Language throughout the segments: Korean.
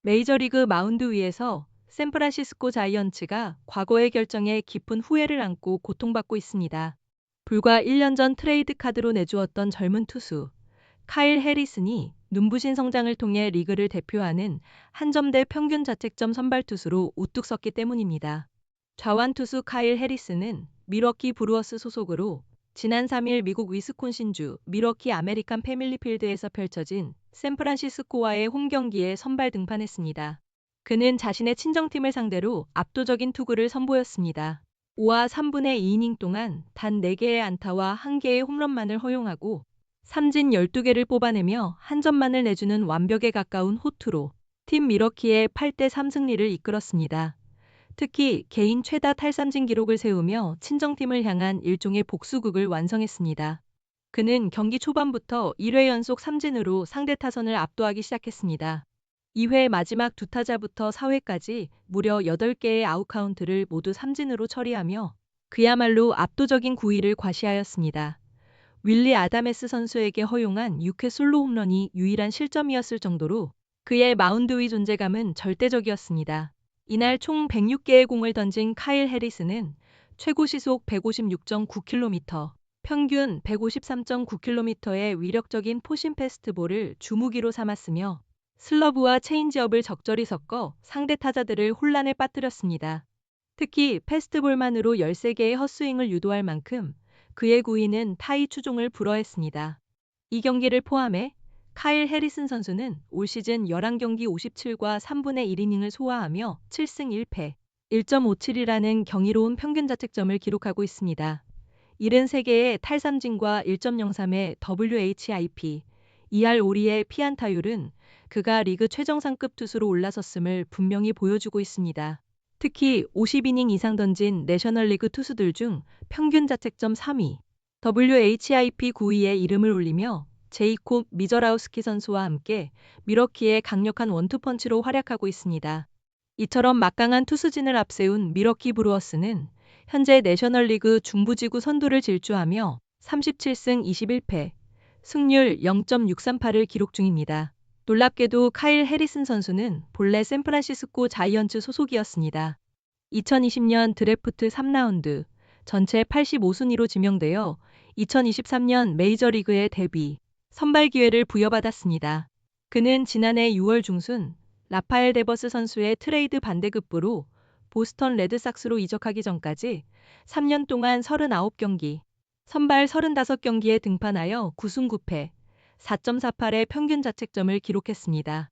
메이저리그 마운드 위에서 샌프란시스코 자이언츠가 과거의 결정에 깊은 후회를 안고 고통받고 있습니다. 불과 1년 전 트레이드 카드로 내주었던 젊은 투수 카일 해리슨이 눈부신 성장을 통해 리그를 대표하는 한 점대 평균 자책점 선발 투수로 우뚝 섰기 때문입니다. 좌완 투수 카일 해리슨은 밀워키 브루어스 소속으로 지난 3일 미국 위스콘신주 밀워키 아메리칸 패밀리 필드에서 펼쳐진 샌프란시스코와의 홈 경기에 선발 등판했습니다. 그는 자신의 친정팀을 상대로 압도적인 투구를 선보였습니다. 5와 3분의 2이닝 동안 단 4개의 안타와 1개의 홈런만을 허용하고 삼진 12개를 뽑아내며 한 점만을 내주는 완벽에 가까운 호투로 팀 밀워키의 8대3 승리를 이끌었습니다. 특히 개인 최다 탈삼진 기록을 세우며 친정팀을 향한 일종의 복수극을 완성했습니다. 그는 경기 초반부터 1회 연속 삼진으로 상대 타선을 압도하기 시작했습니다. 2회 마지막 두 타자부터 4회까지 무려 8개의 아웃카운트를 모두 삼진으로 처리하며 그야말로 압도적인 구위를 과시하였습니다. 윌리 아다메스 선수에게 허용한 6회 솔로 홈런이 유일한 실점이었을 정도로 그의 마운드 위 존재감은 절대적이었습니다. 이날 총 106개의 공을 던진 카일 해리스는 최고 시속 156.9km, 평균 153.9km의 위력적인 포심 패스트볼을 주무기로 삼았으며 슬러브와 체인지업을 적절히 섞어 상대 타자들을 혼란에 빠뜨렸습니다. 특히 패스트볼만으로 13개의 헛스윙을 유도할 만큼 그의 구위는 타이 추종을 불허했습니다. 이 경기를 포함해 카일 해리슨 선수는 올 시즌 11경기 57과 3분의 1이닝을 소화하며 7승 1패, 1.57이라는 경이로운 평균 자책점을 기록하고 있습니다. 73개의 탈삼진과 1.03의 WHIP, 2할 5리의 피안타율은 그가 리그 최정상급 투수로 올라섰음을 분명히 보여주고 있습니다. 특히 50이닝 이상 던진 내셔널리그 투수들 중 평균 자책점 3위, WHIP 9위에 이름을 올리며 제이콥 미저라우스키 선수와 함께 밀워키의 강력한 원투펀치로 활약하고 있습니다. 이처럼 막강한 투수진을 앞세운 밀워키 브루어스는 현재 내셔널리그 중부지구 선두를 질주하며 37승 21패, 승률 0.638을 기록 중입니다. 놀랍게도 카일 해리슨 선수는 본래 샌프란시스코 자이언츠 소속이었습니다. 2020년 드래프트 3라운드, 전체 85순위로 지명되어 2023년 메이저리그에 데뷔, 선발 기회를 부여받았습니다. 그는 지난해 6월 중순 라파엘 데버스 선수의 트레이드 반대급부로 보스턴 레드삭스로 이적하기 전까지 3년 동안 39경기, 선발 35경기에 등판하여 9승 9패, 4.48의 평균 자책점을 기록했습니다.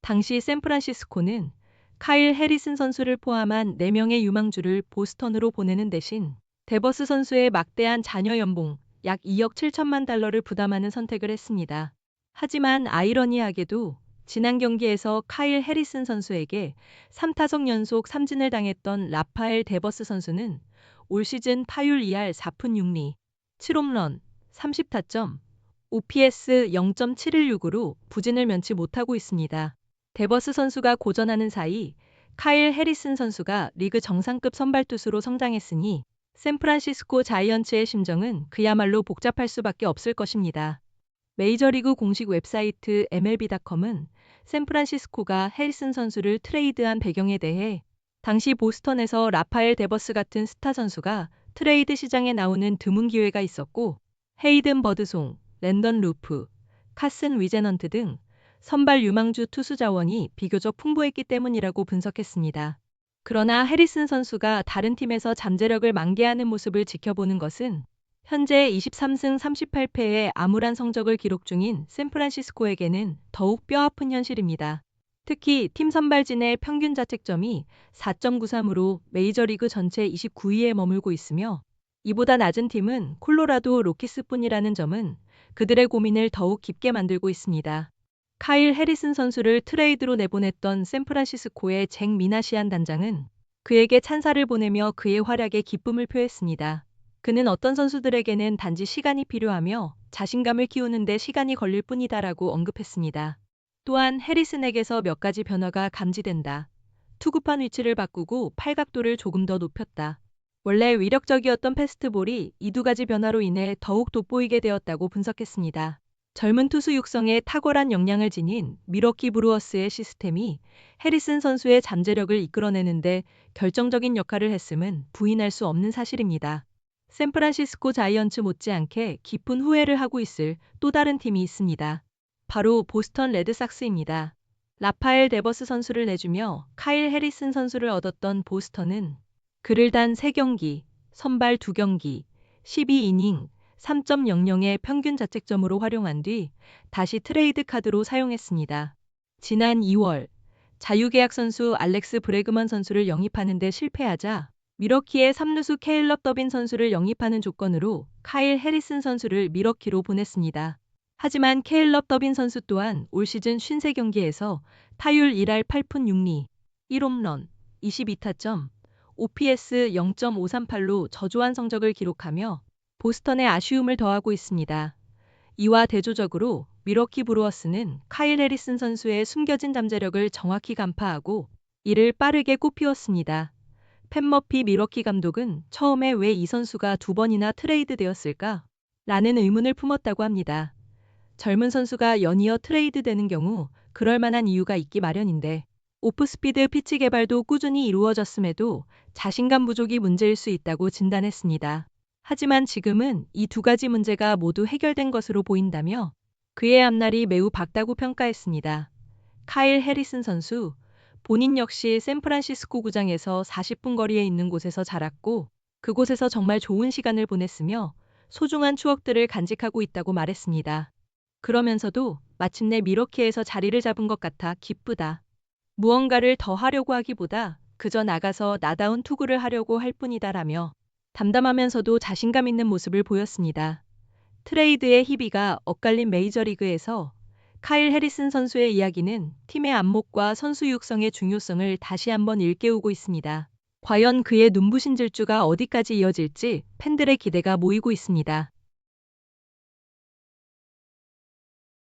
당시 샌프란시스코는 카일 해리슨 선수를 포함한 4명의 유망주를 보스턴으로 보내는 대신 데버스 선수의 막대한 자녀 연봉 약 2억 7천만 달러를 부담하는 선택을 했습니다. 하지만 아이러니하게도 지난 경기에서 카일 해리슨 선수에게 3타석 연속 삼진을 당했던 라파엘 데버스 선수는 올 시즌 타율 2할 4푼 6리, 7홈런, 30타점, OPS 0.716으로 부진을 면치 못하고 있습니다. 데버스 선수가 고전하는 사이 카일 해리슨 선수가 리그 정상급 선발 투수로 성장했으니 샌프란시스코 자이언츠의 심정은 그야말로 복잡할 수밖에 없을 것입니다. 메이저리그 공식 웹사이트 MLB.com은 샌프란시스코가 해리슨 선수를 트레이드한 배경에 대해 당시 보스턴에서 라파엘 데버스 같은 스타 선수가 트레이드 시장에 나오는 드문 기회가 있었고 헤이든 버드송, 랜던 루프, 카슨 위제넌트 등 선발 유망주 투수 자원이 비교적 풍부했기 때문이라고 분석했습니다. 그러나 해리슨 선수가 다른 팀에서 잠재력을 만개하는 모습을 지켜보는 것은 현재 23승 38패의 암울한 성적을 기록 중인 샌프란시스코에게는 더욱 뼈아픈 현실입니다. 특히 팀 선발진의 평균 자책점이 4.93으로 메이저리그 전체 29위에 머물고 있으며 이보다 낮은 팀은 콜로라도 로키스뿐이라는 점은 그들의 고민을 더욱 깊게 만들고 있습니다. 카일 해리슨 선수를 트레이드로 내보냈던 샌프란시스코의 잭 미나시안 단장은 그에게 찬사를 보내며 그의 활약에 기쁨을 표했습니다. 그는 어떤 선수들에게는 단지 시간이 필요하며 자신감을 키우는 데 시간이 걸릴 뿐이다라고 언급했습니다. 또한 해리슨에게서 몇 가지 변화가 감지된다. 투구판 위치를 바꾸고 팔각도를 조금 더 높였다. 원래 위력적이었던 패스트볼이 이 두 가지 변화로 인해 더욱 돋보이게 되었다고 분석했습니다. 젊은 투수 육성에 탁월한 역량을 지닌 밀워키 브루어스의 시스템이 해리슨 선수의 잠재력을 이끌어내는데 결정적인 역할을 했음은 부인할 수 없는 사실입니다. 샌프란시스코 자이언츠 못지않게 깊은 후회를 하고 있을 또 다른 팀이 있습니다. 바로 보스턴 레드삭스입니다. 라파엘 데버스 선수를 내주며 카일 해리슨 선수를 얻었던 보스턴은 그를 단 3경기, 선발 2경기, 12이닝, 3.00의 평균 자책점으로 활용한 뒤 다시 트레이드 카드로 사용했습니다. 지난 2월 자유계약 선수 알렉스 브래그먼 선수를 영입하는 데 실패하자 밀워키의 3루수 케일럽 더빈 선수를 영입하는 조건으로 카일 해리슨 선수를 밀워키로 보냈습니다. 하지만 케일럽 더빈 선수 또한 올 시즌 53경기에서 타율 1할 8푼 6리, 1홈런, 22타점, OPS 0.538로 저조한 성적을 기록하며 보스턴의 아쉬움을 더하고 있습니다. 이와 대조적으로 밀워키 브루어스는 카일 해리슨 선수의 숨겨진 잠재력을 정확히 간파하고 이를 빠르게 꽃피웠습니다. 팻 머피 밀워키 감독은 처음에 왜 이 선수가 2번이나 트레이드 되었을까? 라는 의문을 품었다고 합니다. 젊은 선수가 연이어 트레이드 되는 경우 그럴 만한 이유가 있기 마련인데 오프스피드 피치 개발도 꾸준히 이루어졌음에도 자신감 부족이 문제일 수 있다고 진단했습니다. 하지만 지금은 이 두 가지 문제가 모두 해결된 것으로 보인다며 그의 앞날이 매우 밝다고 평가했습니다. 카일 해리슨 선수, 본인 역시 샌프란시스코 구장에서 40분 거리에 있는 곳에서 자랐고 그곳에서 정말 좋은 시간을 보냈으며 소중한 추억들을 간직하고 있다고 말했습니다. 그러면서도 마침내 밀워키에서 자리를 잡은 것 같아 기쁘다. 무언가를 더 하려고 하기보다 그저 나가서 나다운 투구를 하려고 할 뿐이다라며 담담하면서도 자신감 있는 모습을 보였습니다. 트레이드의 희비가 엇갈린 메이저리그에서 카일 해리슨 선수의 이야기는 팀의 안목과 선수 육성의 중요성을 다시 한번 일깨우고 있습니다. 과연 그의 눈부신 질주가 어디까지 이어질지 팬들의 기대가 모이고 있습니다.